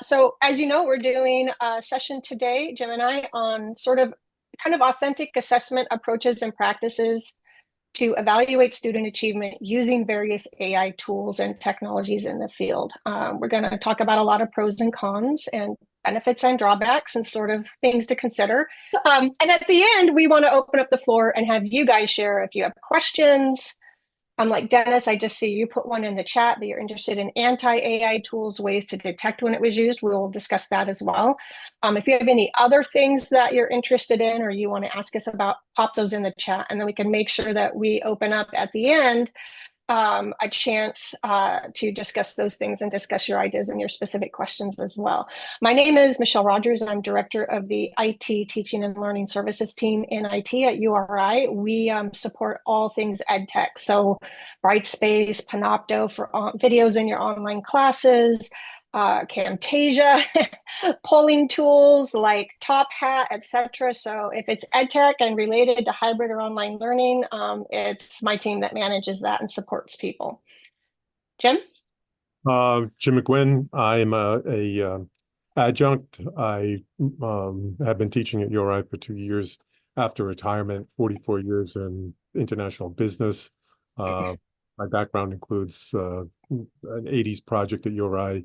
So as you know, we're doing a session today, Jim and I, on sort of kind of authentic assessment approaches and practices to evaluate student achievement using various AI tools and technologies in the field. We're going to talk about a lot of pros and cons and benefits and drawbacks and sort of things to consider. And at the end, we want to open up the floor and have you guys share if you have questions. Like Dennis, I just see you put one in the chat that you're interested in anti-AI tools, ways to detect when it was used. We will discuss that as well. If you have any other things that you're interested in or you want to ask us about, pop those in the chat, and then we can make sure that we open up at the end a chance to discuss those things and discuss your ideas and your specific questions as well. My name is Michelle Rogers. I'm director of the IT Teaching and Learning Services team in IT at URI. We support all things EdTech. So Brightspace, Panopto for videos in your online classes, Camtasia, polling tools like Top Hat, etc. So if it's EdTech and related to hybrid or online learning, it's my team that manages that and supports people. Jim? Jim McGwin. I'm a adjunct. I have been teaching at URI for 2 years after retirement, 44 years in international business. My background includes an 80s project at URI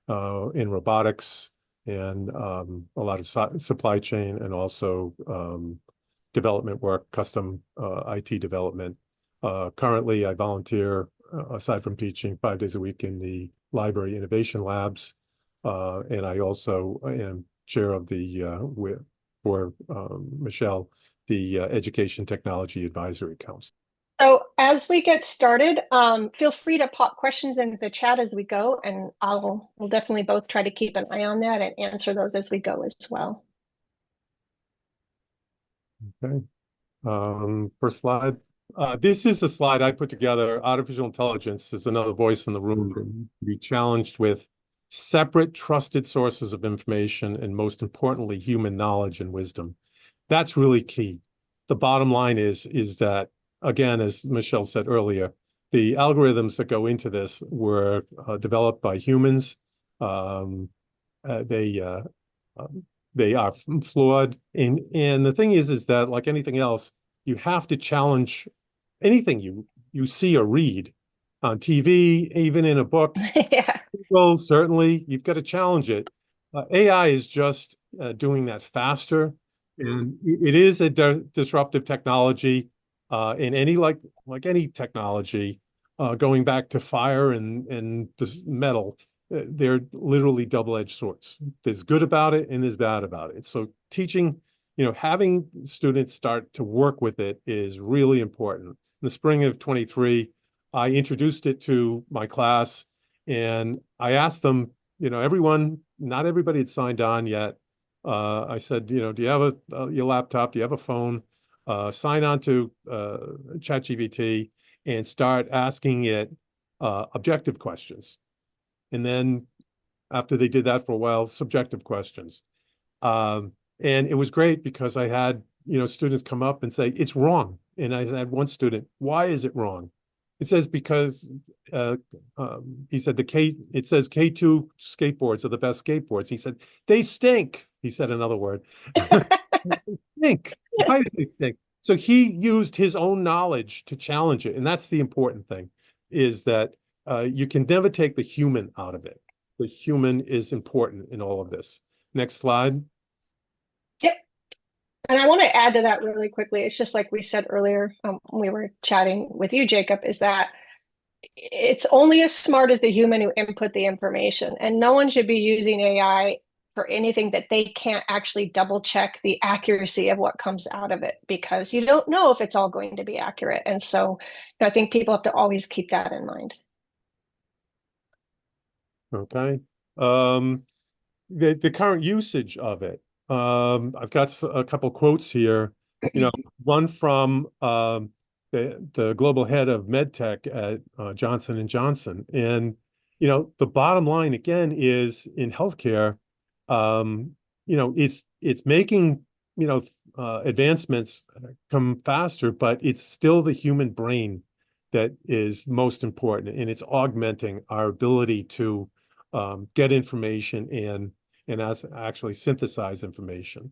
in robotics and a lot of supply chain and also development work, custom IT development. Currently, I volunteer, aside from teaching, 5 days a week in the library innovation labs. And I also am chair of for Michelle, the Education Technology Advisory Council. So as we get started, feel free to pop questions into the chat as we go, and we'll definitely both try to keep an eye on that and answer those as we go as well. Okay. First slide. This is a slide I put together. Artificial intelligence is another voice in the room that needs to be challenged with separate, trusted sources of information, and most importantly, human knowledge and wisdom. That's really key. The bottom line is that, again, as Michelle said earlier, the algorithms that go into this were developed by humans. Um, they they are flawed, and the thing is that, like anything else, you have to challenge anything you see or read on TV, even in a book. Yeah. Well, certainly you've got to challenge it. AI is just doing that faster, and it is a disruptive technology. In any like any technology, going back to fire and the metal, they're literally double-edged swords. There's good about it and there's bad about it. So teaching, having students start to work with it is really important. In the spring of 23, I introduced it to my class and I asked them, not everybody had signed on yet. I said, do you have your laptop? Do you have a phone? Sign on to ChatGPT and start asking it objective questions. And then after they did that for a while, subjective questions. And it was great because I had, students come up and say, it's wrong. And I had one student, why is it wrong? It says because he said it says K2 skateboards are the best skateboards. He said, they stink. He said another word. They stink. Why do they stink? So he used his own knowledge to challenge it. And that's the important thing, is that you can never take the human out of it. The human is important in all of this. Next slide. Yep. And I want to add to that really quickly. It's just like we said earlier when we were chatting with you, Jacob, is that it's only as smart as the human who input the information. And no one should be using AI for anything that they can't actually double check the accuracy of what comes out of it, because you don't know if it's all going to be accurate. And so I think people have to always keep that in mind. Okay. The current usage of it. I've got a couple quotes here. One from the global head of MedTech at Johnson and Johnson, and the bottom line again is in healthcare. It's making advancements come faster, but it's still the human brain that is most important, and it's augmenting our ability to get information and as actually synthesize information.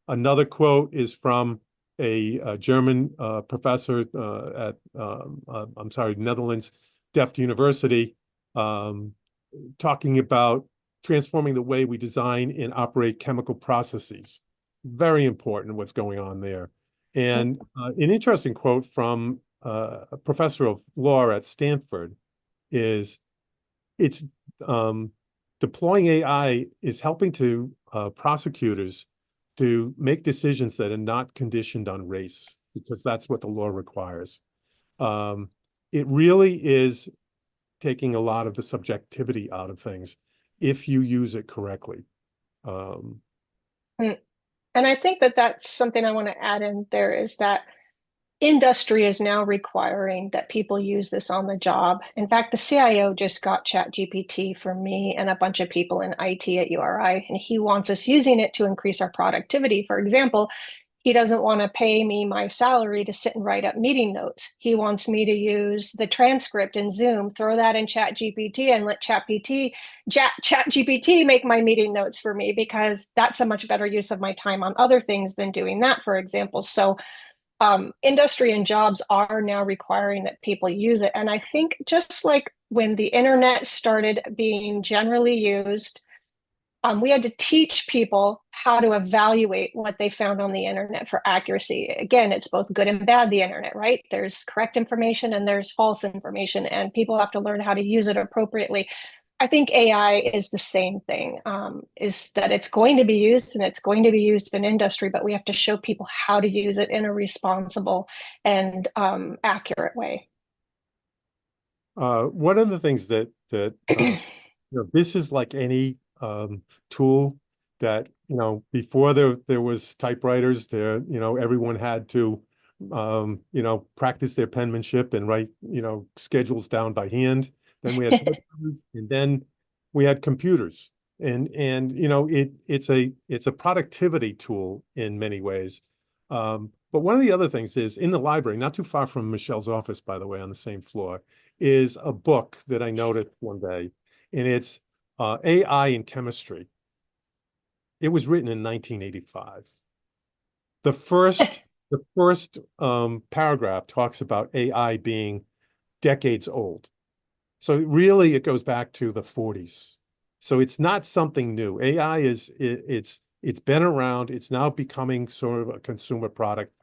Another quote is from a German professor at I'm sorry, Netherlands Delft University, um, talking about transforming the way we design and operate chemical processes. Very important what's going on there. And an interesting quote from a professor of law at Stanford is it's deploying AI is helping to prosecutors to make decisions that are not conditioned on race, because that's what the law requires. Um, it really is taking a lot of the subjectivity out of things if you use it correctly. Um, Mm. And I think that that's something I want to add in there is that industry is now requiring that people use this on the job. In fact, the CIO just got ChatGPT for me and a bunch of people in IT at URI, and he wants us using it to increase our productivity. For example, he doesn't want to pay me my salary to sit and write up meeting notes. He wants me to use the transcript in Zoom, throw that in ChatGPT and let ChatGPT make my meeting notes for me because that's a much better use of my time on other things than doing that, for example. So industry and jobs are now requiring that people use it. And I think just like when the internet started being generally used, we had to teach people how to evaluate what they found on the internet for accuracy. Again, it's both good and bad, the internet, right? There's correct information and there's false information, and people have to learn how to use it appropriately. I think AI is the same thing, is that it's going to be used and it's going to be used in industry, but we have to show people how to use it in a responsible and accurate way. one of the things this is like any tool that, before there was typewriters, everyone had to, practice their penmanship and write, schedules down by hand. Then we had typewriters, and then we had computers. And it's a productivity tool in many ways. But one of the other things is in the library, not too far from Michelle's office, by the way, on the same floor, is a book that I noticed one day, and it's AI in Chemistry. It was written in 1985. The first the first paragraph talks about AI being decades old. So really, it goes back to the 40s. So it's not something new. AI it's been around. It's now becoming sort of a consumer product,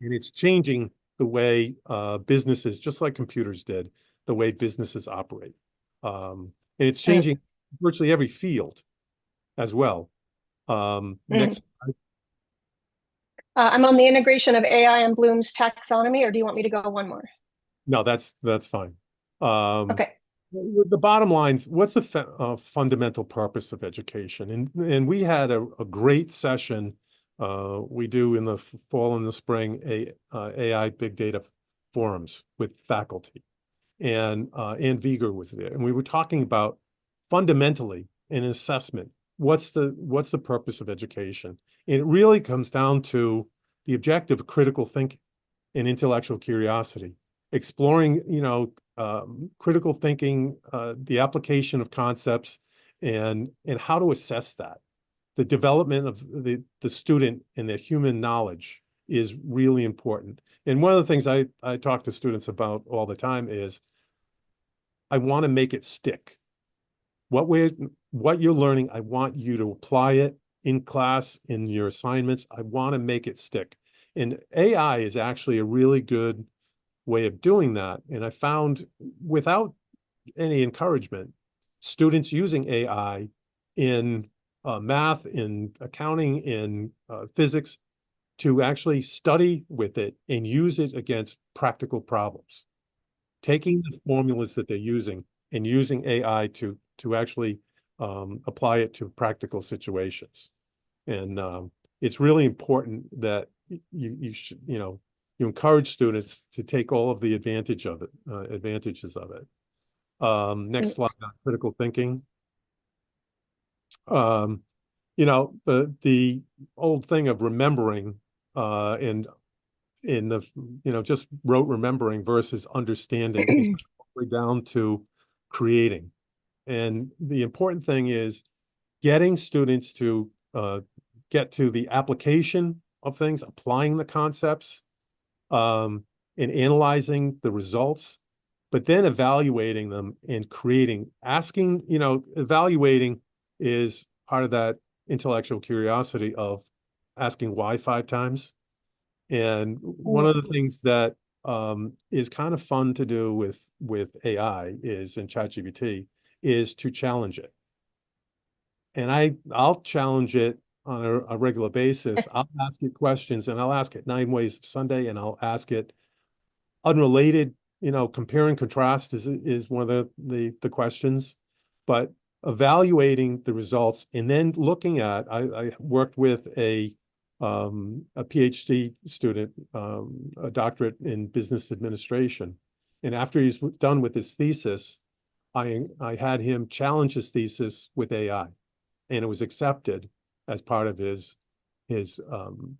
and it's changing the way businesses, just like computers did, the way businesses operate. And it's Mm, changing virtually every field as well. mm. Next, I'm on the integration of AI and Bloom's taxonomy, or do you want me to go one more? no, that's fine. Um, Okay. the bottom lines, what's the fundamental purpose of education? And we had a great session. We do in the fall and the spring AI big data forums with faculty, and Ann Vieger was there, and we were talking about fundamentally in assessment, what's the purpose of education? And it really comes down to the objective of critical thinking and intellectual curiosity, exploring, critical thinking, the application of concepts, and how to assess that. The development of the student and their human knowledge is really important. And one of the things I talk to students about all the time is I want to make it stick. What we're what you're learning, I want you to apply it in class, in your assignments. I want to make it stick. And AI is actually a really good way of doing that. And I found without any encouragement, students using AI in math, in accounting, in physics, to actually study with it and use it against practical problems, taking the formulas that they're using and using AI to actually apply it to practical situations. And it's really important that you should, you encourage students to take all of the advantages of it. Next Mm, slide on critical thinking. Um, the old thing of remembering and in the just rote remembering versus understanding, and down to creating. And the important thing is getting students to get to the application of things, applying the concepts, um, and analyzing the results, but then evaluating them and creating, asking, evaluating is part of that intellectual curiosity of asking why 5 times. And one of the things that is kind of fun to do with AI is in ChatGPT is to challenge it. And I'll challenge it on a regular basis. I'll ask it questions, and I'll ask it 9 ways of Sunday, and I'll ask it unrelated, compare and contrast is one of the questions, but evaluating the results and then looking at, I worked with a PhD student, a doctorate in business administration. And after he's done with his thesis, I had him challenge his thesis with AI, and it was accepted as part of his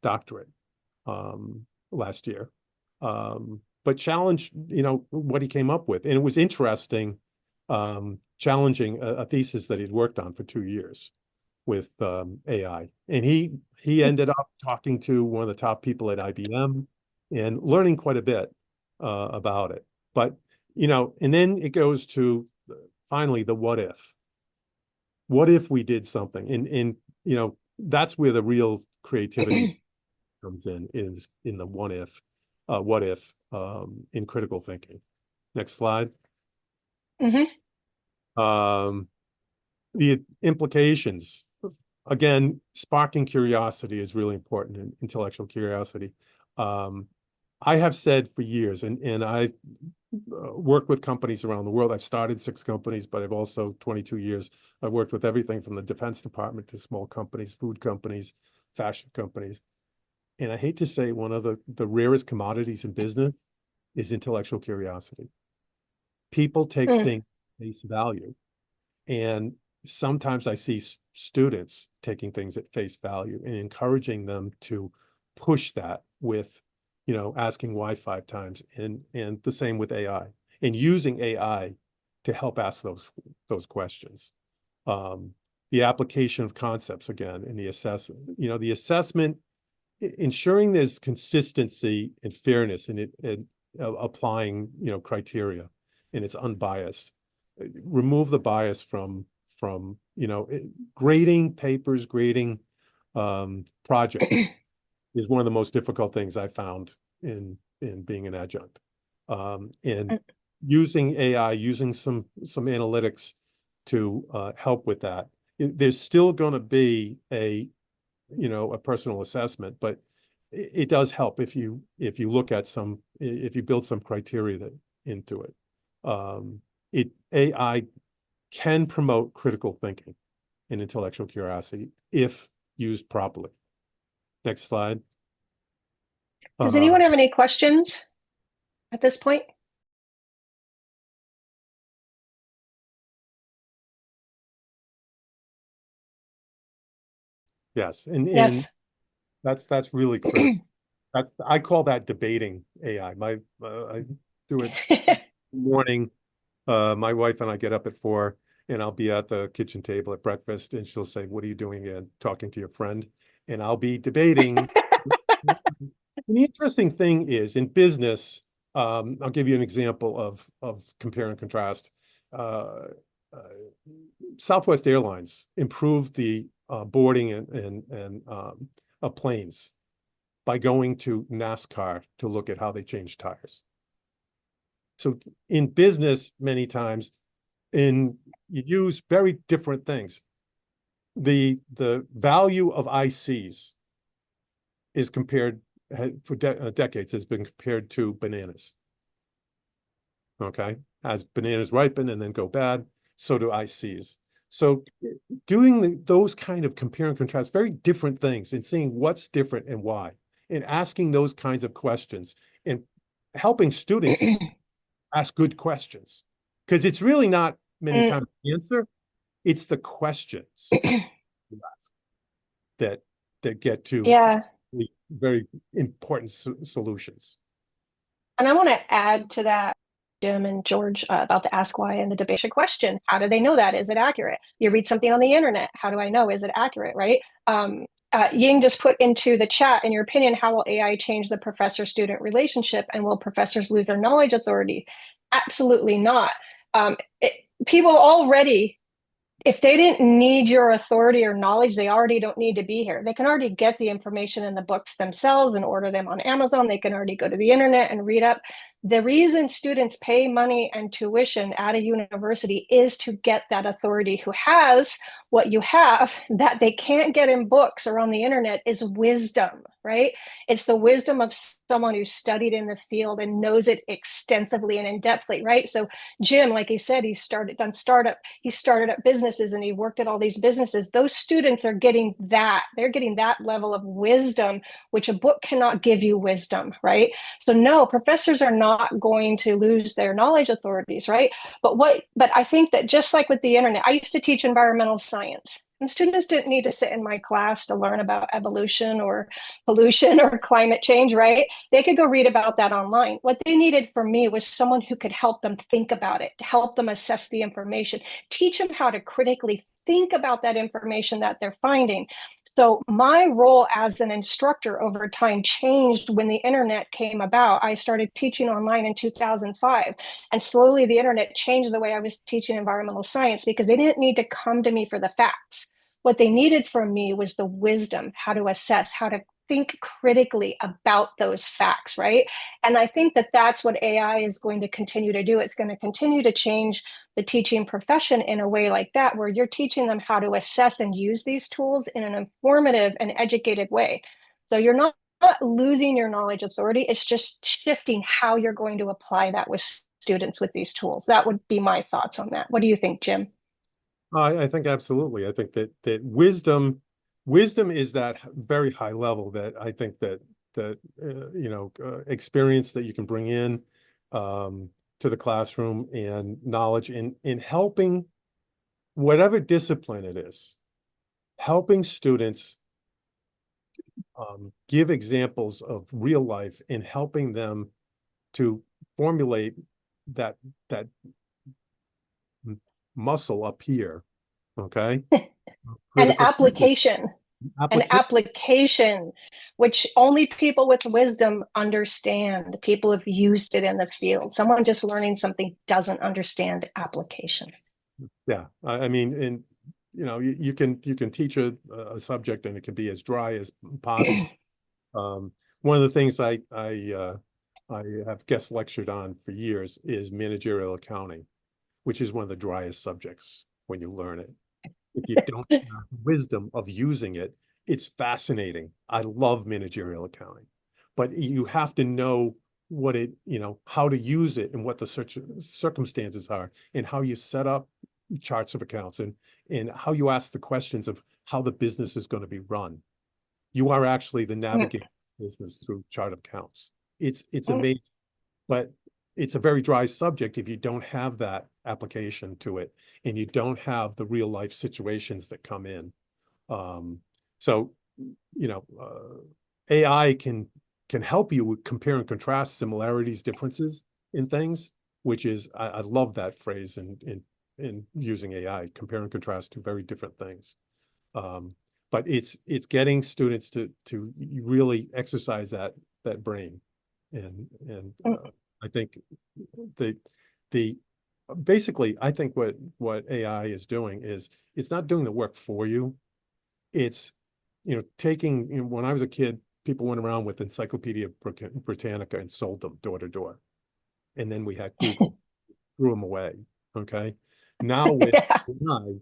doctorate last year. But challenge, what he came up with. And it was interesting, challenging a thesis that he'd worked on for 2 years with AI. And he ended up talking to one of the top people at IBM and learning quite a bit about it. But, and then it goes to finally the what if. What if we did something? And that's where the real creativity comes in, is in the what if in critical thinking. Next slide. Hmm. The implications. Again, sparking curiosity is really important in intellectual curiosity. I have said for years, and I work with companies around the world. I've started 6 companies, but I've also 22 years. I've worked with everything from the Defense Department to small companies, food companies, fashion companies. And I hate to say, one of the rarest commodities in business is intellectual curiosity. People take Mm. things at face value. And sometimes I see students taking things at face value and encouraging them to push that with, asking why 5 times, and the same with AI, and using AI to help ask those questions. The application of concepts again, and the assessment, ensuring there's consistency and fairness in it, and applying, criteria, and it's unbiased. Remove the bias from grading papers, grading projects is one of the most difficult things I found in being an adjunct. And using AI, using some analytics to help with that. There's still going to be a personal assessment, but it does help if you look at if you build some criteria into it. AI can promote critical thinking and intellectual curiosity if used properly. Next slide. Does Uh, anyone have any questions at this point? yes, and Yes. that's really critical. I call that debating AI. I do it morning. My wife and I get up at 4, and I'll be at the kitchen table at breakfast, and she'll say, "What are you doing?" And talking to your friend, and I'll be debating. And the interesting thing is in business, I'll give you an example of compare and contrast. Uh, uh, Southwest Airlines improved the boarding and of planes by going to NASCAR to look at how they change tires. So in business, many times, you use very different things. The value of ICs is compared for decades has been compared to bananas. Okay, as bananas ripen and then go bad, so do ICs. So doing those kind of compare and contrast, very different things, and seeing what's different and why, and asking those kinds of questions, and helping students ask good questions, because it's really not many Mm. times the answer, it's the questions you ask that get to Yeah. very important solutions. And I want to add to that Jim and George about the ask why and the debate question. How do they know that? Is it accurate? You read something on the internet. How do I know? Is it accurate? Right? Ying just put into the chat, in your opinion, how will AI change the professor-student relationship, and will professors lose their knowledge authority? Absolutely not. People already, if they didn't need your authority or knowledge, they already don't need to be here. They can already get the information in the books themselves and order them on Amazon. They can already go to the internet and read up. The reason students pay money and tuition at a university is to get that authority who has what you have that they can't get in books or on the internet is wisdom, right? It's the wisdom of someone who's studied in the field and knows it extensively and in depthly, right? So Jim, like he said, he started up businesses and he worked at all these businesses. Those students are getting that. They're getting that level of wisdom, which a book cannot give you wisdom, right? So no, professors are not going to lose their knowledge authorities, right? But I think that just like with the internet, I used to teach environmental science. And students didn't need to sit in my class to learn about evolution or pollution or climate change, right? They could go read about that online. What they needed from me was someone who could help them think about it, help them assess the information, teach them how to critically think about that information that they're finding. So my role as an instructor over time changed when the internet came about. I started teaching online in 2005, and slowly the internet changed the way I was teaching environmental science because they didn't need to come to me for the facts. What they needed from me was the wisdom, how to assess, how to think critically about those facts, right? And I think that that's what AI is going to continue to do. It's going to continue to change the teaching profession in a way like that, where you're teaching them how to assess and use these tools in an informative and educated way. So you're not losing your knowledge authority. It's just shifting how you're going to apply that with students with these tools. That would be my thoughts on that. What do you think, Jim? I think absolutely. I think that wisdom is that very high level that I think that experience that you can bring in to the classroom and knowledge in helping whatever discipline it is, helping students give examples of real life and helping them to formulate that muscle up here. Okay. An Critical thinking, application, an application. application, which only people with wisdom understand. People have used it in the field. Someone just learning something doesn't understand application. Yeah. I mean, and you can teach a subject and it can be as dry as possible. One of the things I have guest lectured on for years is managerial accounting, which is one of the driest subjects when you learn it. If you don't have the wisdom of using it, it's fascinating. I love managerial accounting, but you have to know how to use it and what the circumstances are and how you set up charts of accounts and how you ask the questions of how the business is going to be run. You are actually the navigator business through chart of accounts. It's amazing, but it's a very dry subject if you don't have that application to it and you don't have the real life situations that come in. So, AI can help you with compare and contrast similarities, differences in things, which is I love that phrase in using AI, compare and contrast two very different things. But it's getting students to really exercise that brain, and I think the basically I think what AI is doing is it's not doing the work for you. It's taking when I was a kid, people went around with Encyclopedia Britannica and sold them door to door, and then we had Google, threw them away. Okay, now with Yeah. AI,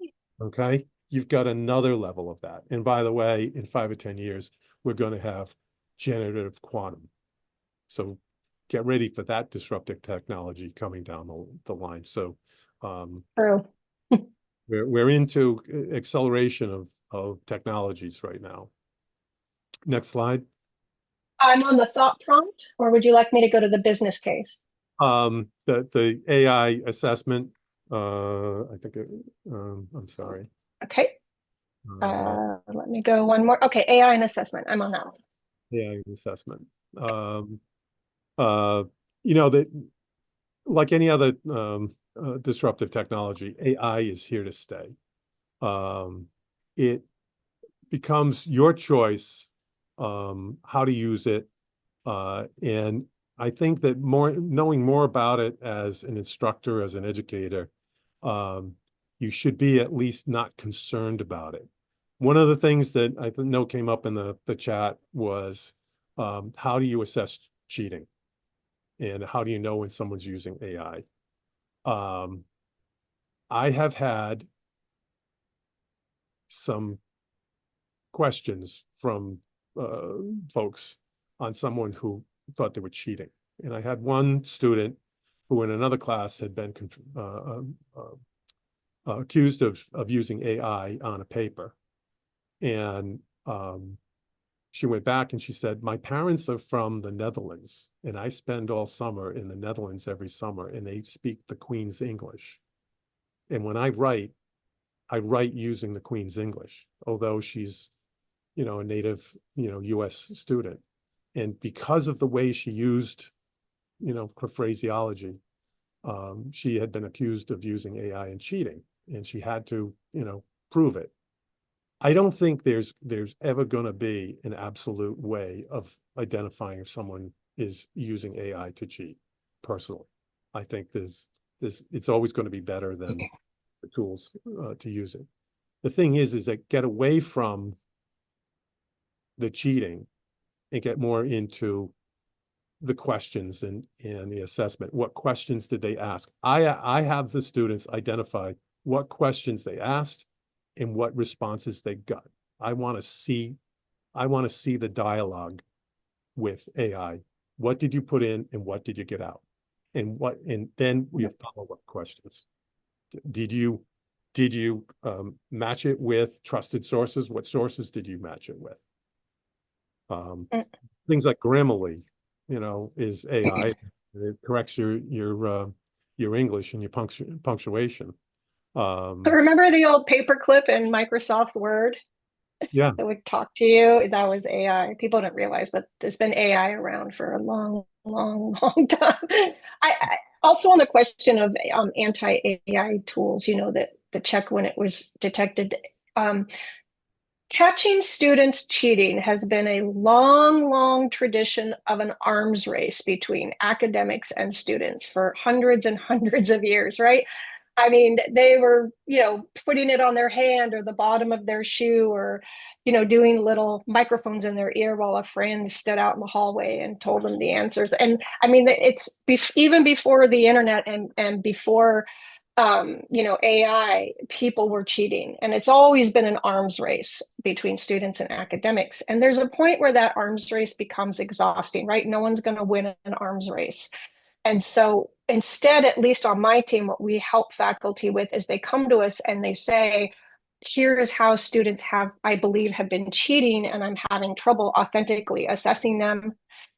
okay, you've got another level of that. And by the way, in 5 or 10 years, we're going to have generative quantum. So get ready for that disruptive technology coming down the line. So True. we're into acceleration of technologies right now. Next slide. I'm on the thought prompt, or would you like me to go to the business case? The AI assessment. I think I'm sorry. Okay. Uh, Let me go one more. Okay, AI and assessment. I'm on that one. AI assessment. Um, uh, you know that like any other disruptive technology, AI is here to stay. It becomes your choice how to use it. And I think that knowing more about it as an instructor, as an educator, um, you should be at least not concerned about it. One of the things that I know came up in the chat was how do you assess cheating? And how do you know when someone's using AI? I have had some questions from uh, folks on someone who thought they were cheating. And I had one student who in another class had been accused of using AI on a paper. And she went back and she said, my parents are from the Netherlands, and I spend all summer in the Netherlands every summer, and they speak the Queen's English. And when I write using the Queen's English, although she's, a native, US student. And because of the way she used, her phraseology, she had been accused of using AI and cheating, and she had to, prove it. I don't think there's ever going to be an absolute way of identifying if someone is using AI to cheat. Personally, I think there's it's always going to be better than the tools to use it. The thing is that get away from the cheating and get more into the questions and the assessment. What questions did they ask? I have the students identify what questions they asked and what responses they got. I want to see I want to see the dialogue with AI. What did you put in and what did you get out? And then we have follow-up questions. Did you match it with trusted sources? What sources did you match it with? Mm. Things like Grammarly, is AI. It corrects your English and your punctuation. Remember the old paperclip in Microsoft Word Yeah, that would talk to you? That was AI. People don't realize, but there's been AI around for a long, long, long time. I also on the question of anti-AI tools, that the check when it was detected. Um, Catching students cheating has been a long, long tradition of an arms race between academics and students for hundreds and hundreds of years, right? I mean, they were, putting it on their hand or the bottom of their shoe or, doing little microphones in their ear while a friend stood out in the hallway and told them the answers. And I mean, it's even before the internet and before AI, people were cheating. And it's always been an arms race between students and academics. And there's a point where that arms race becomes exhausting, right? No one's going to win an arms race. And so instead, at least on my team, what we help faculty with is they come to us and they say, here is how students I believe, have been cheating, and I'm having trouble authentically assessing them.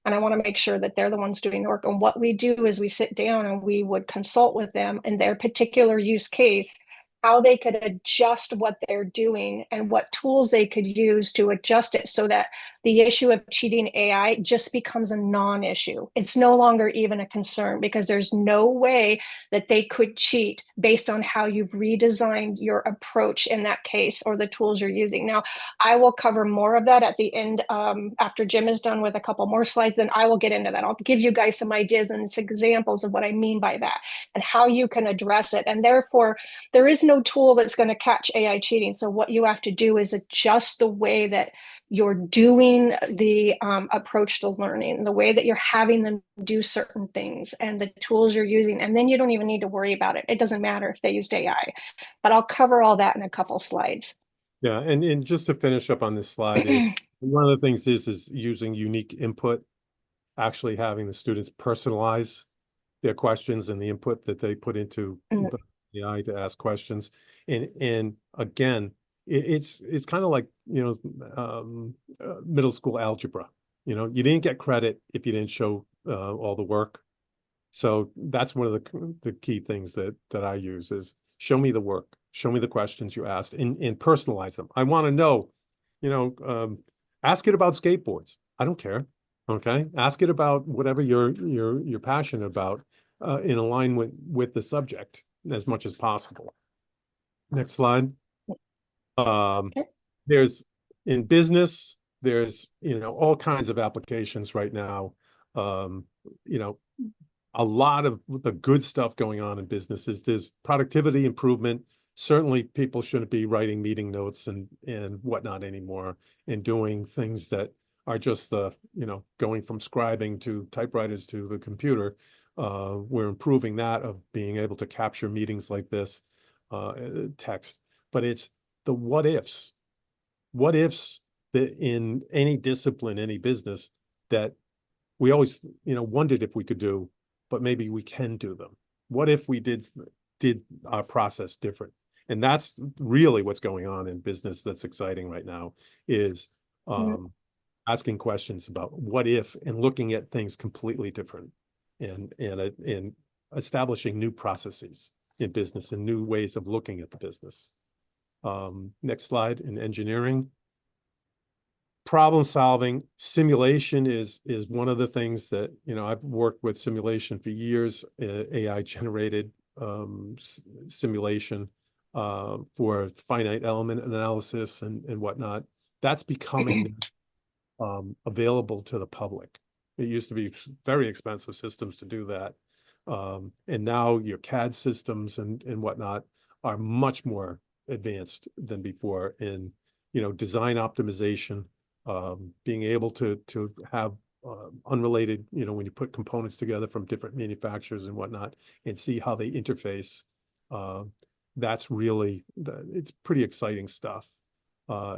And I want to make sure that they're the ones doing the work. And what we do is we sit down and we would consult with them in their particular use case, how they could adjust what they're doing and what tools they could use to adjust it so that the issue of cheating AI just becomes a non-issue. It's no longer even a concern because there's no way that they could cheat based on how you've redesigned your approach in that case or the tools you're using. Now, I will cover more of that at the end after Jim is done with a couple more slides. Then I will get into that. I'll give you guys some ideas and some examples of what I mean by that and how you can address it. And therefore, there is no tool that's going to catch AI cheating. So what you have to do is adjust the way that you're doing the approach to learning, the way that you're having them do certain things and the tools you're using. And then you don't even need to worry about it. It doesn't matter if they used AI, but I'll cover all that in a couple slides. yeah. And just to finish up on this slide, one of the things is using unique input, actually having the students personalize their questions and the input that they put into the AI to ask questions. And again, it's kind of like, middle school algebra. You didn't get credit if you didn't show all the work. So that's one of the key things that I use is show me the work, show me the questions you asked, and personalize them. I want to know, you know, ask it about skateboards. I don't care. Okay, ask it about whatever you're passionate about. in alignment with the subject as much as possible. Next slide. Um, Okay. there's in business, there's all kinds of applications right now. Um, you know, a lot of the good stuff going on in businesses. There's productivity improvement. Certainly, people shouldn't be writing meeting notes and whatnot anymore, and doing things that are just going from scribing to typewriters to the computer. We're improving that of being able to capture meetings like this, text. But it's the what ifs. What ifs that in any discipline, any business that we always wondered if we could do, but maybe we can do them. What if we did our process different? And that's really what's going on in business that's exciting right now is Mhm. asking questions about what if and looking at things completely different and establishing new processes in business and new ways of looking at the business. Next slide. In engineering, problem solving, simulation is one of the things that I've worked with simulation for years, AI generated simulation for finite element analysis and whatnot. That's becoming available to the public. It used to be very expensive systems to do that, and now your CAD systems and whatnot are much more advanced than before in design optimization, being able to have unrelated, when you put components together from different manufacturers and whatnot, and see how they interface. Uh, that's really, it's pretty exciting stuff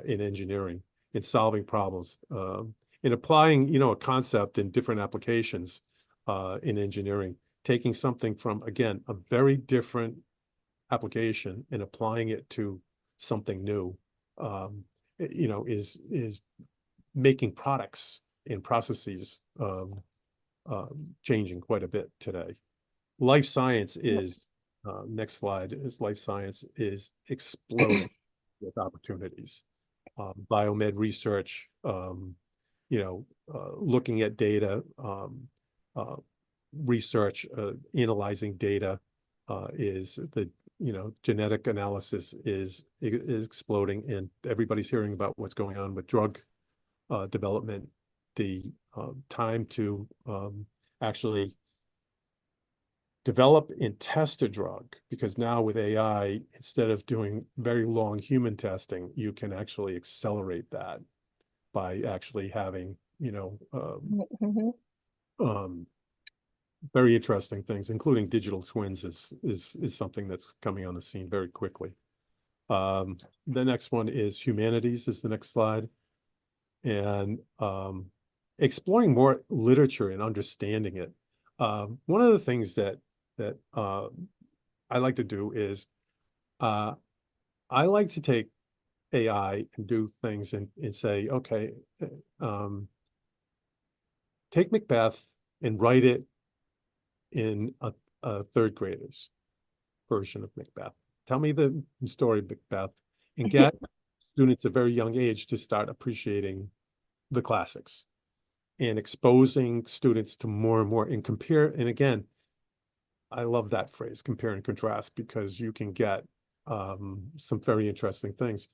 in engineering, in solving problems, in applying, a concept in different applications in engineering, taking something from, again, a very different application and applying it to something new, is making products and processes changing quite a bit today. Life science is, next slide, is life science is exploding with opportunities. Biomed research, looking at data, uh, research, analyzing data is the, genetic analysis is exploding, and everybody's hearing about what's going on with drug development. The time to actually develop and test a drug, because now with AI, instead of doing very long human testing, you can actually accelerate that by actually having, Mhm. um, very interesting things, including digital twins is something that's coming on the scene very quickly. The next one is humanities is the next slide. And exploring more literature and understanding it. One of the things that I like to do is uh, I like to take AI and do things and say, okay, um, take Macbeth and write it in a third grader's version of Macbeth. Tell me the story of Macbeth and get students at a very young age to start appreciating the classics and exposing students to more and more and compare. And again, I love that phrase, compare and contrast, because you can get some very interesting things.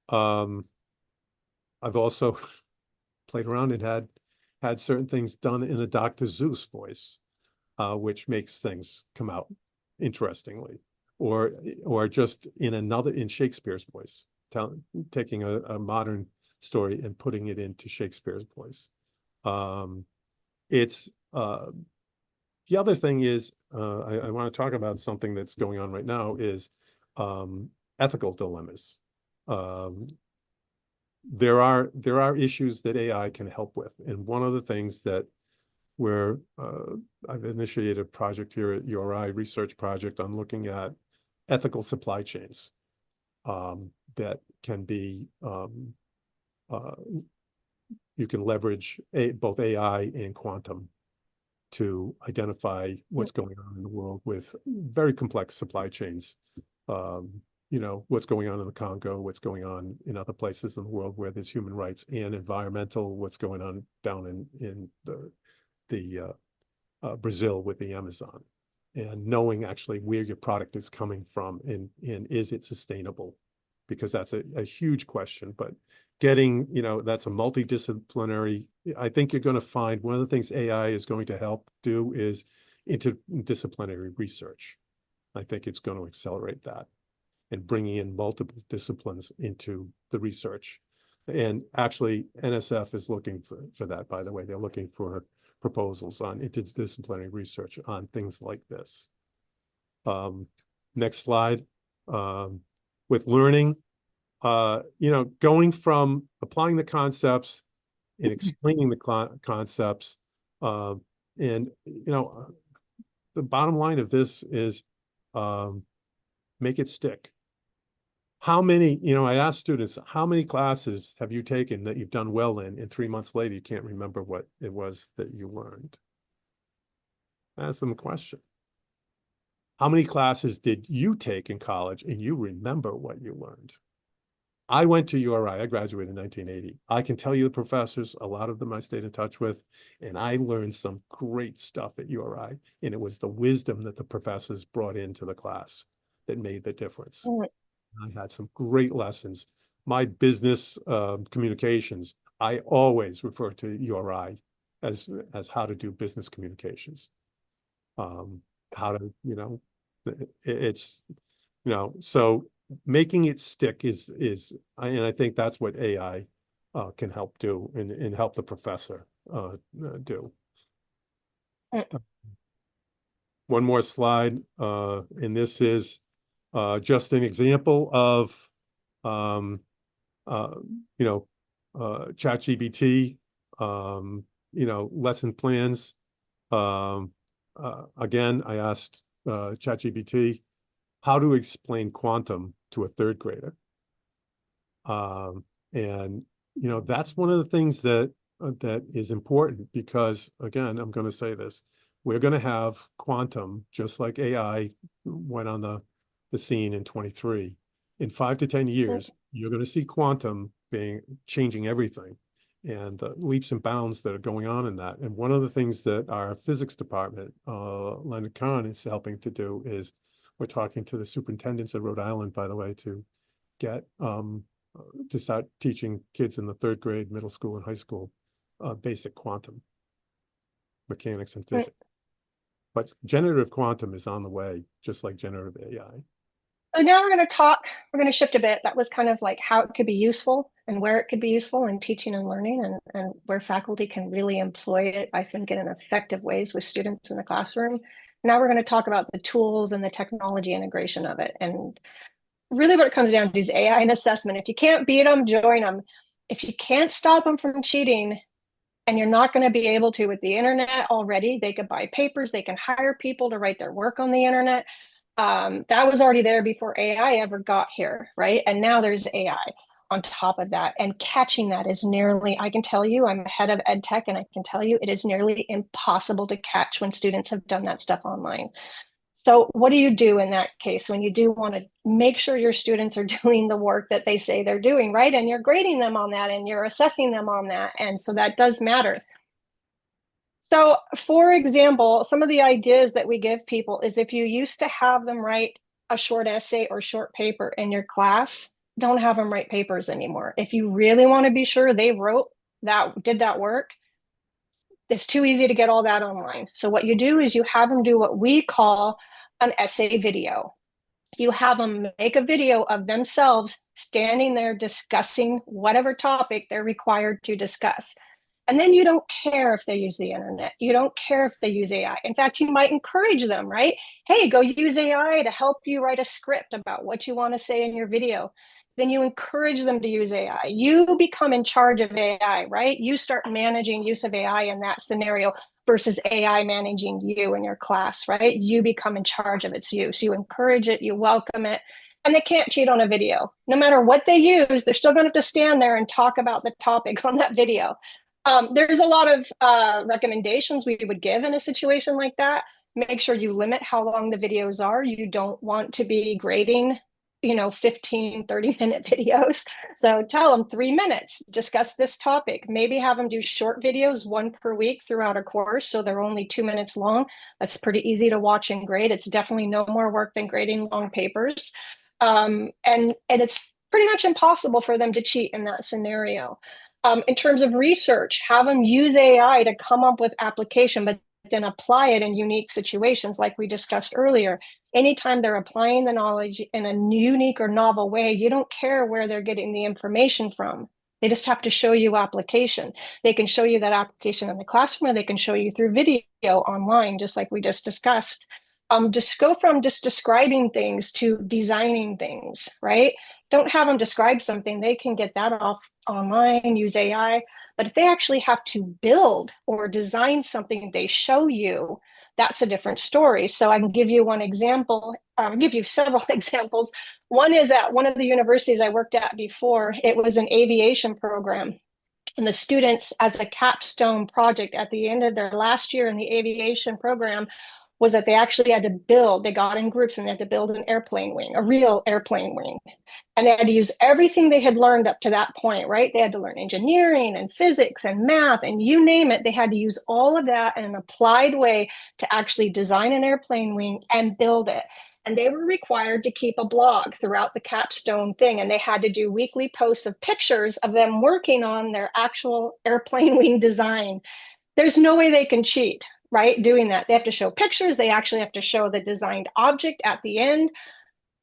Um, I've also played around and had certain things done in a Dr. Zeus voice, which makes things come out interestingly, or just in Shakespeare's voice, taking a modern story and putting it into Shakespeare's voice. Um, it's the other thing is, I want to talk about something that's going on right now is ethical dilemmas. Um, there are issues that AI can help with, and one of the things that where I've initiated a project here at URI, research project on looking at ethical supply chains that can be uh, you can leverage both AI and quantum to identify what's going on in the world with very complex supply chains. What's going on in the Congo, what's going on in other places in the world where there's human rights and environmental, what's going on down in the Brazil with the Amazon, and knowing actually where your product is coming from and is it sustainable? Because that's a huge question. But getting, that's a multidisciplinary, I think you're going to find one of the things AI is going to help do is interdisciplinary research. I think it's going to accelerate that and bringing in multiple disciplines into the research. And actually, NSF is looking for that, by the way. They're looking for proposals on interdisciplinary research on things like this. Next slide. With learning, going from applying the concepts and explaining the concepts, and the bottom line of this is make it stick. How many, I asked students, how many classes have you taken that you've done well in, and 3 months later, you can't remember what it was that you learned? Ask them a question. How many classes did you take in college and you remember what you learned? I went to URI. I graduated in 1980. I can tell you the professors, a lot of them I stayed in touch with, and I learned some great stuff at URI. And it was the wisdom that the professors brought into the class that made the difference. I had some great lessons. My business communications, I always refer to URI as how to do business communications. How to, it's, so making it stick is, and I think that's what AI can help do and help the professor do. One more slide, and this is just an example of, ChatGPT, lesson plans. Again, I asked ChatGPT how to explain quantum to a third grader. And, that's one of the things that is important because, again, I'm going to say this, we're going to have quantum, just like AI went on the scene in 23. In 5 to 10 years, you're going to see quantum changing everything and leaps and bounds that are going on in that. And one of the things that our physics department, Leonard Kahn, is helping to do is we're talking to the superintendents of Rhode Island, by the way, to get to start teaching kids in the 3rd grade, middle school, and high school basic quantum mechanics and physics. But generative quantum is on the way, just like generative AI. So now we're going to shift a bit. That was kind of like how it could be useful and where it could be useful in teaching and learning and where faculty can really employ it, I think, in effective ways with students in the classroom. Now we're going to talk about the tools and the technology integration of it. And really what it comes down to is AI and assessment. If you can't beat them, join them. If you can't stop them from cheating, and you're not going to be able to with the internet already, they could buy papers, they can hire people to write their work on the internet. That was already there before AI ever got here, right? And now there's AI on top of that. And catching that is nearly, I can tell you, I'm head of ed tech, and I can tell you it is nearly impossible to catch when students have done that stuff online. So what do you do in that case when you do want to make sure your students are doing the work that they say they're doing, right? And you're grading them on that and you're assessing them on that. And so that does matter. So, for example, some of the ideas that we give people is if you used to have them write a short essay or short paper in your class, don't have them write papers anymore. If you really want to be sure they did that work, it's too easy to get all that online. So what you do is you have them do what we call an essay video. You have them make a video of themselves standing there discussing whatever topic they're required to discuss. And then you don't care if they use the internet. You don't care if they use AI. In fact, you might encourage them, right? Hey, go use AI to help you write a script about what you want to say in your video. Then you encourage them to use AI. You become in charge of AI, right? You start managing use of AI in that scenario versus AI managing you in your class, right? You become in charge of its use. You encourage it, you welcome it, and they can't cheat on a video. No matter what they use, they're still going to have to stand there and talk about the topic on that video. There's a lot of recommendations we would give in a situation like that. Make sure you limit how long the videos are. You don't want to be grading 15, 30-minute videos. So tell them 3 minutes, discuss this topic. Maybe have them do short videos, one per week throughout a course. So they're only 2 minutes long. That's pretty easy to watch and grade. It's definitely no more work than grading long papers. And it's pretty much impossible for them to cheat in that scenario. In terms of research, have them use AI to come up with application, but then apply it in unique situations like we discussed earlier. Anytime they're applying the knowledge in a unique or novel way, you don't care where they're getting the information from. They just have to show you application. They can show you that application in the classroom, or they can show you through video online, just like we just discussed. Just go from just describing things to designing things, right? Don't have them describe something. They can get that off online, use AI. But if they actually have to build or design something they show you, that's a different story. So I can give you one example, give you several examples. One is at one of the universities I worked at before. It was an aviation program. And the students, as a capstone project at the end of their last year in the aviation program, was that they actually had to build, they got in groups and they had to build an airplane wing, a real airplane wing. And they had to use everything they had learned up to that point, right? They had to learn engineering and physics and math and you name it. They had to use all of that in an applied way to actually design an airplane wing and build it. And they were required to keep a blog throughout the capstone thing. And they had to do weekly posts of pictures of them working on their actual airplane wing design. There's no way they can cheat, right? Doing that. They have to show pictures. They actually have to show the designed object at the end.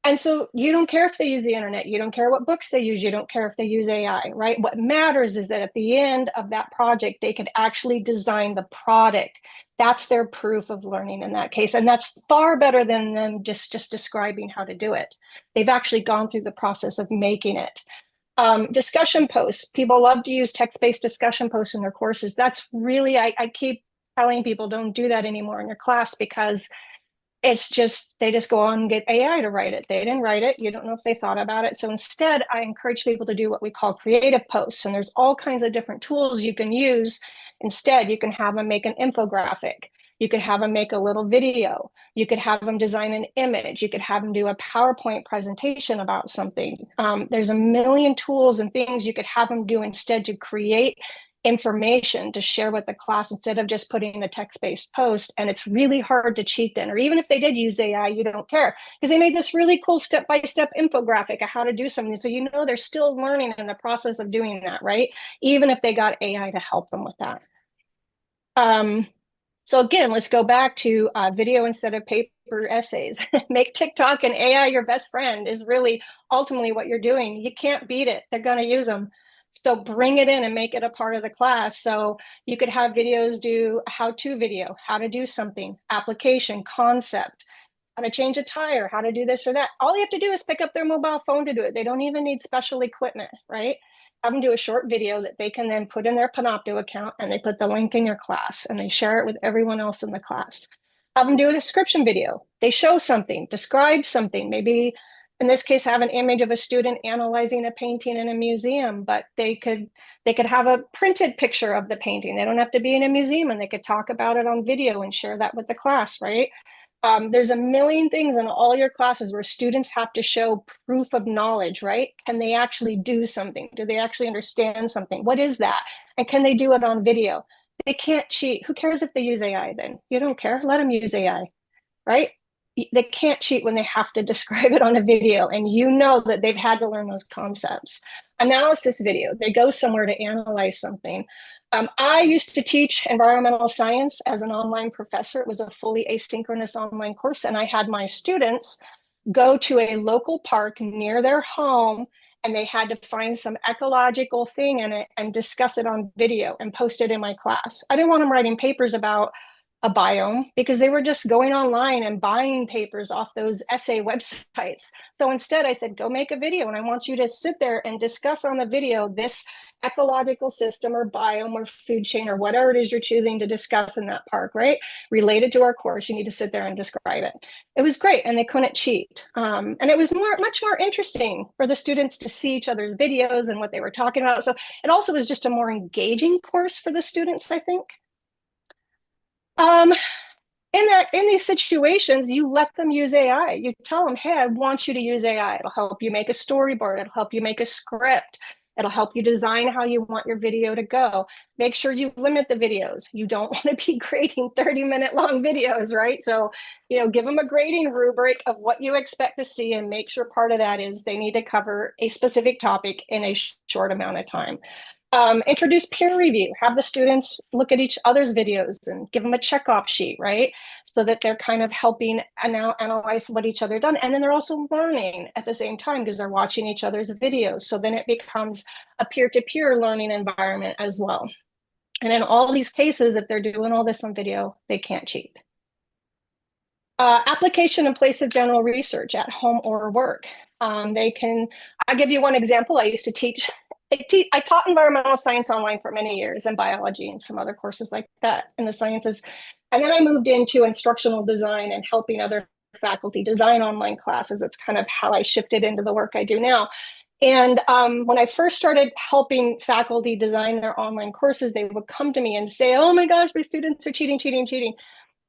And so you don't care if they use the internet. You don't care what books they use. You don't care if they use AI, right? What matters is that at the end of that project, they could actually design the product. That's their proof of learning in that case. And that's far better than them just describing how to do it. They've actually gone through the process of making it. Discussion posts. People love to use text-based discussion posts in their courses. That's really, I keep telling people don't do that anymore in your class because it's just, they just go on and get AI to write it. They didn't write it. You don't know if they thought about it. So instead, I encourage people to do what we call creative posts. And there's all kinds of different tools you can use. Instead, you can have them make an infographic. You could have them make a little video. You could have them design an image. You could have them do a PowerPoint presentation about something. There's a million tools and things you could have them do instead to create information to share with the class instead of just putting a text-based post. And it's really hard to cheat then. Or even if they did use AI, you don't care because they made this really cool step-by-step infographic of how to do something. So you know they're still learning in the process of doing that, right? Even if they got AI to help them with that. So again, let's go back to video instead of paper essays. Make TikTok and AI your best friend is really ultimately what you're doing. You can't beat it. They're going to use them. So bring it in and make it a part of the class. So you could have videos do a how-to video, how to do something, application, concept, how to change a tire, how to do this or that. All they have to do is pick up their mobile phone to do it. They don't even need special equipment, right? Have them do a short video that they can then put in their Panopto account and they put the link in your class and they share it with everyone else in the class. Have them do a description video. They show something, describe something, maybe in this case, have an image of a student analyzing a painting in a museum, but they could have a printed picture of the painting. They don't have to be in a museum and they could talk about it on video and share that with the class, right? There's a million things in all your classes where students have to show proof of knowledge, right? Can they actually do something? Do they actually understand something? What is that? And can they do it on video? They can't cheat. Who cares if they use AI then? You don't care. Let them use AI, right? They can't cheat when they have to describe it on a video and you know that they've had to learn those concepts. Analysis video, they go somewhere to analyze something. I used to teach environmental science as an online professor. It was a fully asynchronous online course and I had my students go to a local park near their home and they had to find some ecological thing in it and discuss it on video and post it in my class. I didn't want them writing papers about a biome because they were just going online and buying papers off those essay websites. So instead I said, go make a video and I want you to sit there and discuss on the video this ecological system or biome or food chain or whatever it is you're choosing to discuss in that park, right? Related to our course, you need to sit there and describe it. It was great and they couldn't cheat. And it was much more interesting for the students to see each other's videos and what they were talking about. So it also was just a more engaging course for the students, I think. Um, in these situations, you let them use AI. You tell them, hey, I want you to use AI. It'll help you make a storyboard. It'll help you make a script. It'll help you design how you want your video to go. Make sure you limit the videos. You don't want to be grading 30-minute long videos, right? So, give them a grading rubric of what you expect to see and make sure part of that is they need to cover a specific topic in a short amount of time. Introduce peer review, have the students look at each other's videos and give them a checkoff sheet, right? So that they're kind of helping analyze what each other done. And then they're also learning at the same time because they're watching each other's videos. So then it becomes a peer-to-peer learning environment as well. And in all these cases, if they're doing all this on video, they can't cheat. Application in place of general research at home or work. I'll give you one example. I used to teach I taught environmental science online for many years and biology and some other courses like that in the sciences. And then I moved into instructional design and helping other faculty design online classes. It's kind of how I shifted into the work I do now. And when I first started helping faculty design their online courses, they would come to me and say, oh my gosh, my students are cheating, cheating, cheating.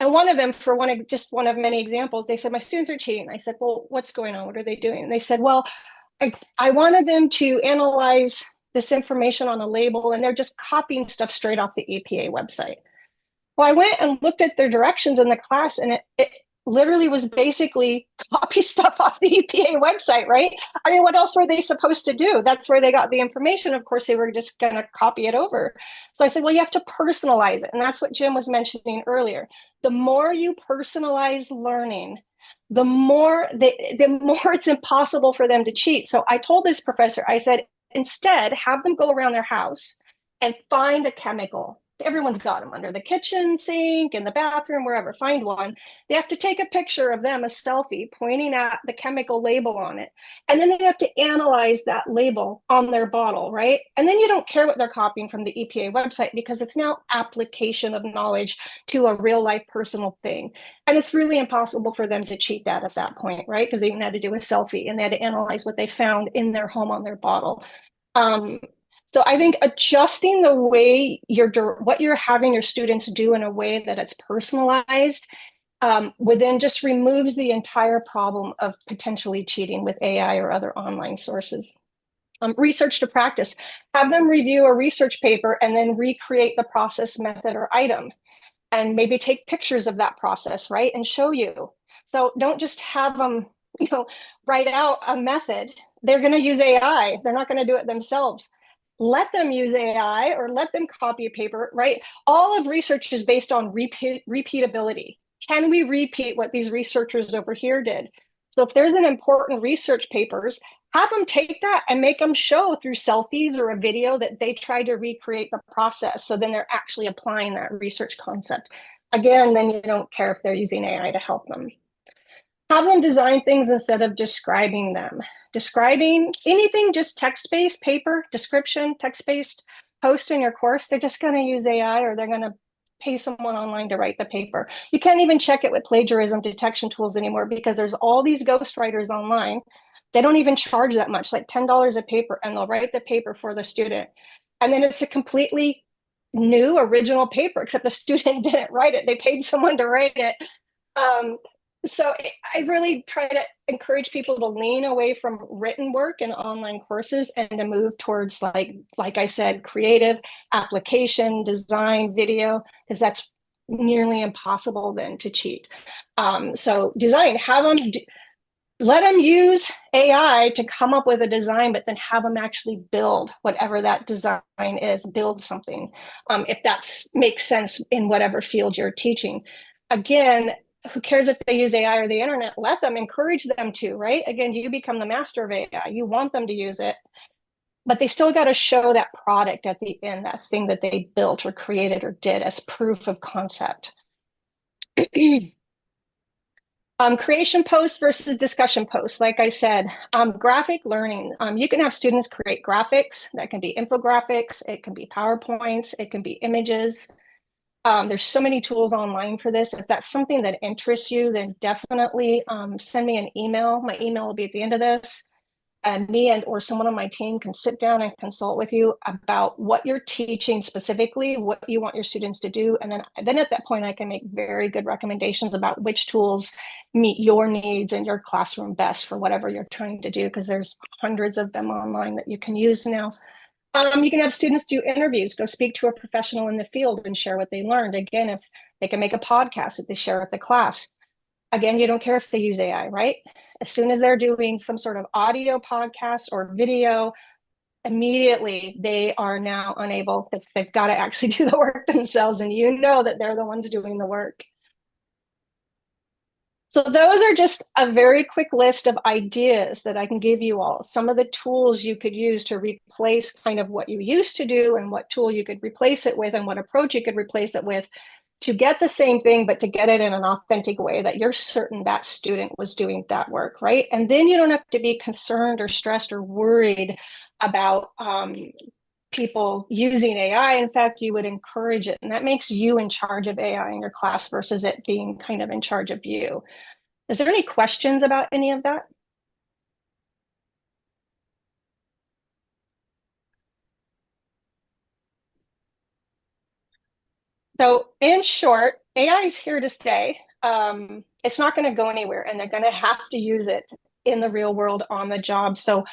And one of them, for one of many examples, they said, my students are cheating. I said, well, what's going on? What are they doing? And they said, well, I wanted them to analyze this information on a label, and they're just copying stuff straight off the EPA website. Well, I went and looked at their directions in the class, and it literally was basically copy stuff off the EPA website, right? I mean, what else were they supposed to do? That's where they got the information. Of course, they were just going to copy it over. So I said, well, you have to personalize it. And that's what Jim was mentioning earlier. The more you personalize learning, the more it's impossible for them to cheat. So I told this professor, I said, instead, have them go around their house and find a chemical. Everyone's got them under the kitchen sink, in the bathroom, wherever. Find one. They have to take a picture of them, a selfie, pointing at the chemical label on it. And then they have to analyze that label on their bottle, right? And then you don't care what they're copying from the EPA website because it's now application of knowledge to a real life personal thing. And it's really impossible for them to cheat that at that point, right? Because they even had to do a selfie and they had to analyze what they found in their home on their bottle. So I think adjusting the way what you're having your students do in a way that it's personalized within just removes the entire problem of potentially cheating with AI or other online sources. Research to practice. Have them review a research paper and then recreate the process, method, or item. And maybe take pictures of that process, right? And show you. So don't just have them, write out a method. They're going to use AI. They're not going to do it themselves. Let them use AI or let them copy a paper, right? All of research is based on repeatability. Can we repeat what these researchers over here did? So if there's an important research papers, have them take that and make them show through selfies or a video that they tried to recreate the process. So then they're actually applying that research concept. Again, then you don't care if they're using AI to help them. Have them design things instead of describing them. Describing anything, just text-based, paper, description, text-based, post in your course, they're just going to use AI or they're going to pay someone online to write the paper. You can't even check it with plagiarism detection tools anymore because there's all these ghostwriters online. They don't even charge that much, like $10 a paper, and they'll write the paper for the student. And then it's a completely new original paper, except the student didn't write it. They paid someone to write it. So I really try to encourage people to lean away from written work and online courses and to move towards, like I said, creative application, design, video, because that's nearly impossible then to cheat. So design, let them use AI to come up with a design, but then have them actually build whatever that design is, build something, if that makes sense in whatever field you're teaching. Again, who cares if they use AI or the internet? Let them, encourage them to, right? Again, you become the master of AI. You want them to use it, but they still got to show that product at the end, that thing that they built or created or did as proof of concept. Creation posts versus discussion posts. Like I said, graphic learning. You can have students create graphics. That can be infographics. It can be PowerPoints. It can be images. There's so many tools online for this. If that's something that interests you, then definitely send me an email. My email will be at the end of this. me and or someone on my team can sit down and consult with you about what you're teaching specifically, what you want your students to do. And then at that point, I can make very good recommendations about which tools meet your needs in your classroom best for whatever you're trying to do, because there's hundreds of them online that you can use now. You can have students do interviews, go speak to a professional in the field and share what they learned. Again, if they can make a podcast that they share with the class. Again, you don't care if they use AI, right? As soon as they're doing some sort of audio podcast or video, immediately they are now unable, they've got to actually do the work themselves, and you know that they're the ones doing the work. So those are just a very quick list of ideas that I can give you all. Some of the tools you could use to replace kind of what you used to do, and what tool you could replace it with, and what approach you could replace it with, to get the same thing, but to get it in an authentic way that you're certain that student was doing that work, right? And then you don't have to be concerned or stressed or worried about people using AI. In fact, you would encourage it. And that makes you in charge of AI in your class versus it being kind of in charge of you. Is there any questions about any of that? So, in short, AI is here to stay. It's not going to go anywhere, and they're going to have to use it in the real world on the job. So,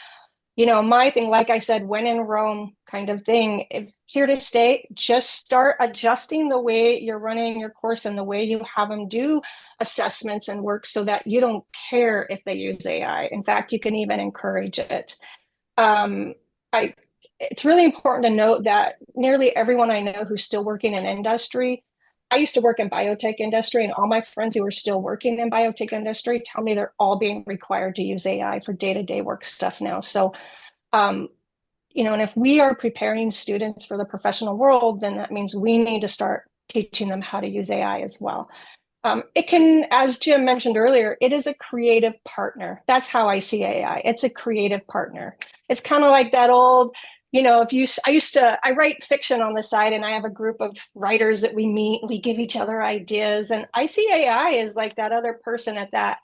my thing, like I said, when in Rome kind of thing, if it's here to stay, just start adjusting the way you're running your course and the way you have them do assessments and work, so that you don't care if they use AI. In fact, you can even encourage it. Um, I, it's really important to note that nearly everyone I know who's still working in industry, I used to work in biotech industry, and all my friends who are still working in biotech industry tell me they're all being required to use AI for day-to-day work stuff now. So, um, and if we are preparing students for the professional world, then that means we need to start teaching them how to use AI as well. It can, as Jim mentioned earlier, it is a creative partner. That's how I see AI. It's a creative partner. It's kind of like that old, if you, I write fiction on the side, and I have a group of writers that we meet, we give each other ideas. And I see AI as like that other person at that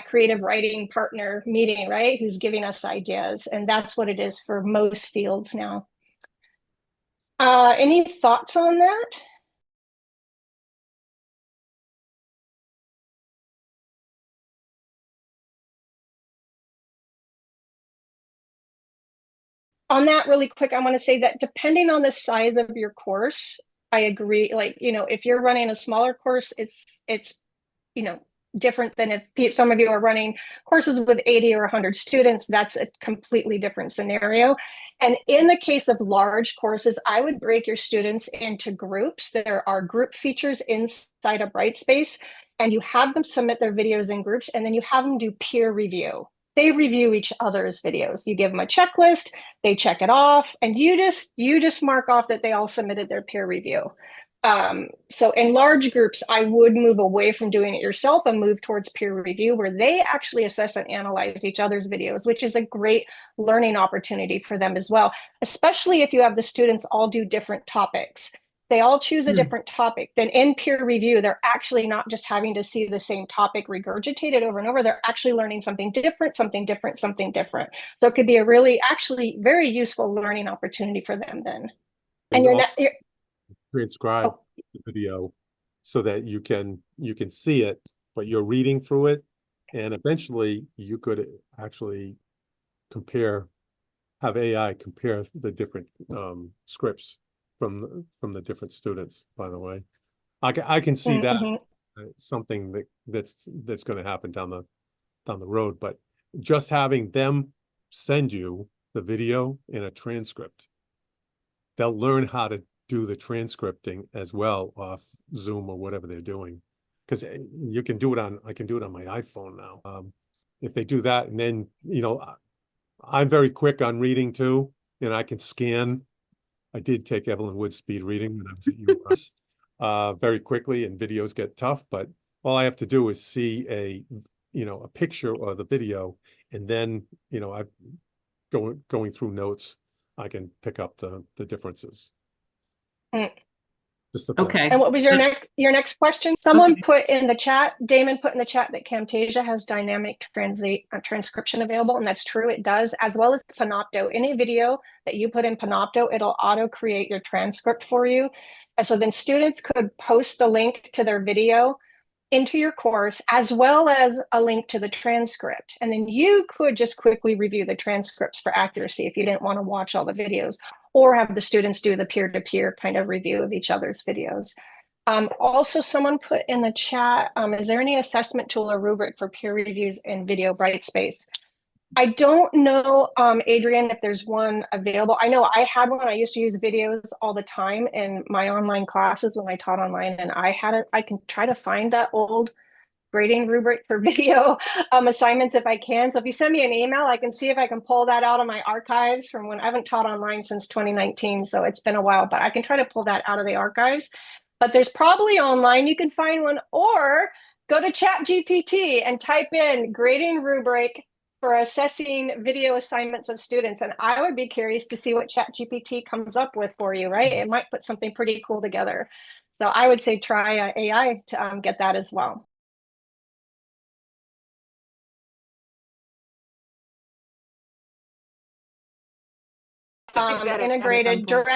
creative writing partner meeting, right? Who's giving us ideas. And that's what it is for most fields now. Any thoughts on that? On that really quick, I want to say that depending on the size of your course, I agree. Like, if you're running a smaller course, it's, you know, different than if some of you are running courses with 80 or 100 students. That's a completely different scenario. And in the case of large courses, I would break your students into groups. There are group features inside a Brightspace, and you have them submit their videos in groups, and then you have them do peer review. They review each other's videos. You give them a checklist, they check it off, and you just mark off that they all submitted their peer review. So in large groups, I would move away from doing it yourself and move towards peer review, where they actually assess and analyze each other's videos, which is a great learning opportunity for them as well, especially if you have the students all do different topics. They all choose a different topic. Then in peer review, they're actually not just having to see the same topic regurgitated over and over. They're actually learning something different, something different, something different. So it could be a really, actually, very useful learning opportunity for them then. And And you're also not, you're, transcribe oh, the video so that you can see it, but you're reading through it, and eventually you could actually compare, have AI compare the different scripts from the different students, by the way. I can see that mhm. something that's going to happen down the road, but just having them send you the video in a transcript, they'll learn how to do the transcripting as well off Zoom or whatever they're doing. Because you can do it I can do it on my iPhone now. If they do that, and then, I'm very quick on reading too, and I can scan. I did take Evelyn Wood's speed reading when I was at UMass very quickly, and videos get tough, but all I have to do is see a picture or the video, and then, I going through notes, I can pick up the differences. Mm. just a thing. And Okay. what was your next question? Someone Okay. put in the chat, Damon put in the chat that Camtasia has dynamic translate transcription available, and that's true. It does, as well as Panopto. Any video that you put in Panopto, it'll auto create your transcript for you. And so then students could post the link to their video into your course, as well as a link to the transcript. And then you could just quickly review the transcripts for accuracy if you didn't want to watch all the videos, or have the students do the peer-to-peer kind of review of each other's videos. Also, someone put in the chat, is there any assessment tool or rubric for peer reviews in Video Brightspace? I don't know, Adrian, if there's one available. I know I had one. I used to use videos all the time in my online classes when I taught online, and I had it. I can try to find that old grading rubric for video assignments if I can. So if you send me an email, I can see if I can pull that out of my archives from when I haven't taught online since 2019. So it's been a while, but I can try to pull that out of the archives. But there's probably online you can find one, or go to ChatGPT and type in grading rubric for assessing video assignments of students. And I would be curious to see what ChatGPT comes up with for you, right? It might put something pretty cool together. So I would say try AI to get that as well. At at some Integrated point.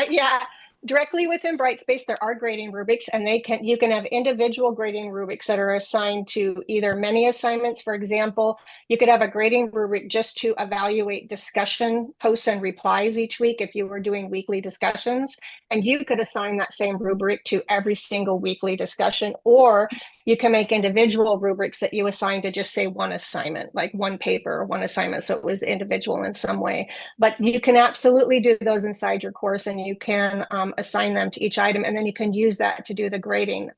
directly within Brightspace. There are grading rubrics, and you can have individual grading rubrics that are assigned to either many assignments. For example, you could have a grading rubric just to evaluate discussion posts and replies each week if you were doing weekly discussions, and you could assign that same rubric to every single weekly discussion. Or you can make individual rubrics that you assign to just say one assignment, like one paper or one assignment, so it was individual in some way. But you can absolutely do those inside your course, and you can assign them to each item, and then you can use that to do the grading.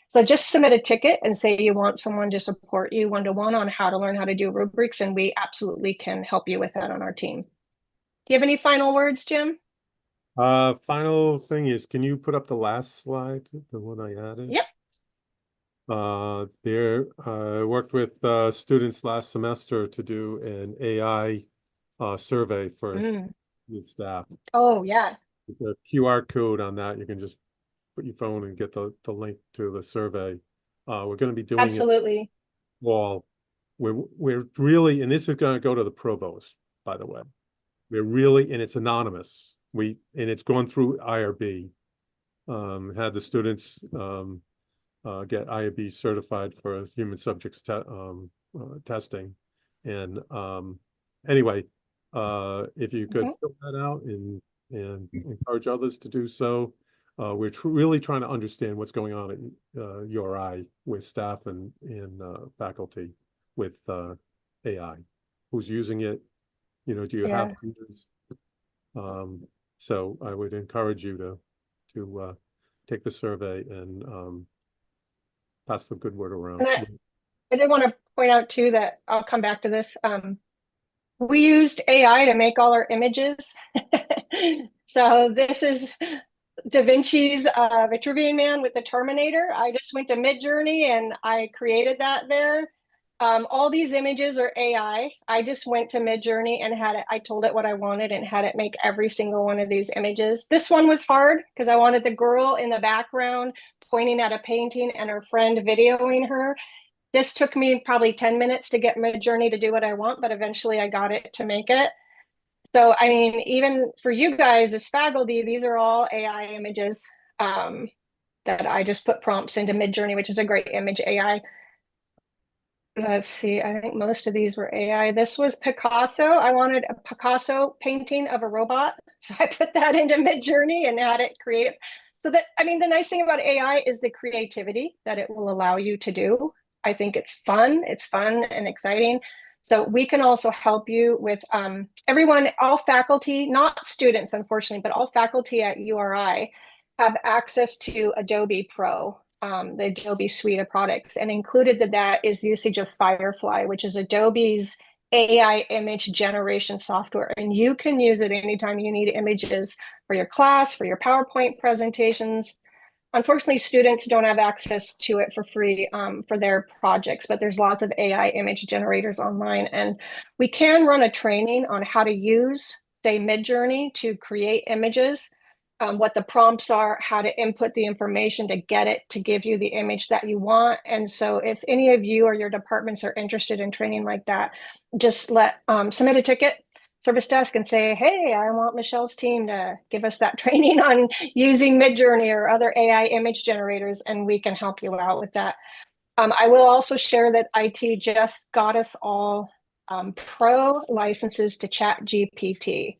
So just submit a ticket and say you want someone to support you one-to-one on how to learn how to do rubrics, and we absolutely can help you with that on our team. Do you have any final words, Jim? Final thing is, can you put up the last slide, the one I added? Yep. I worked with students last semester to do an AI survey for the staff. Oh, yeah. With a QR code on that, you can just put your phone and get the link to the survey. We're going to be doing it Absolutely. all. We're really, and this is going to go to the provost, by the way. We're really, and it's anonymous. And it's gone through IRB. Had the students get IRB certified for human subjects testing. And anyway, if you could fill that out and encourage others to do so. We're really trying to understand what's going on at URI with staff and faculty with AI. Who's using it? Do you have users? So I would encourage you to take the survey and pass the good word around. And I did want to point out too that I'll come back to this. We used AI to make all our images. So this is Da Vinci's Vitruvian Man with the Terminator. I just went to Midjourney and I created that there. All these images are AI. I just went to Midjourney and I told it what I wanted and had it make every single one of these images. This one was hard because I wanted the girl in the background pointing at a painting and her friend videoing her. This took me probably 10 minutes to get Midjourney to do what I want, but eventually I got it to make it. So, I mean, even for you guys as faculty, these are all AI images that I just put prompts into Midjourney, which is a great image AI. Let's see, I think most of these were AI. This was Picasso. I wanted a Picasso painting of a robot. So I put that into Midjourney and had it create it. So that, I mean, the nice thing about AI is the creativity that it will allow you to do. I think it's fun and exciting. So we can also help you with everyone, all faculty, not students, unfortunately, but all faculty at URI have access to Adobe Pro, the Adobe suite of products. And included in that is usage of Firefly, which is Adobe's AI image generation software. And you can use it anytime you need images for your class, for your PowerPoint presentations. Unfortunately, students don't have access to it for free for their projects, but there's lots of AI image generators online. And we can run a training on how to use, say, Midjourney to create images. what the prompts are, how to input the information to get it to give you the image that you want. And so if any of you or your departments are interested in training like that, just submit a ticket service desk and say, hey, I want Michelle's team to give us that training on using Midjourney or other AI image generators, and we can help you out with that. I will also share that IT just got us all pro licenses to ChatGPT.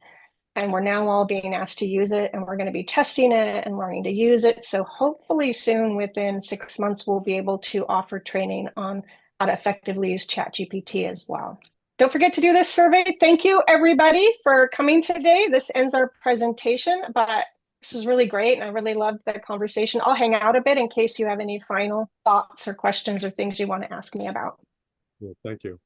And we're now all being asked to use it, and we're going to be testing it and learning to use it. So hopefully soon, within 6 months, we'll be able to offer training on how to effectively use ChatGPT as well. Don't forget to do this survey. Thank you, everybody, for coming today. This ends our presentation, but this is really great, and I really loved the conversation. I'll hang out a bit in case you have any final thoughts or questions or things you want to ask me about. Yeah, thank you.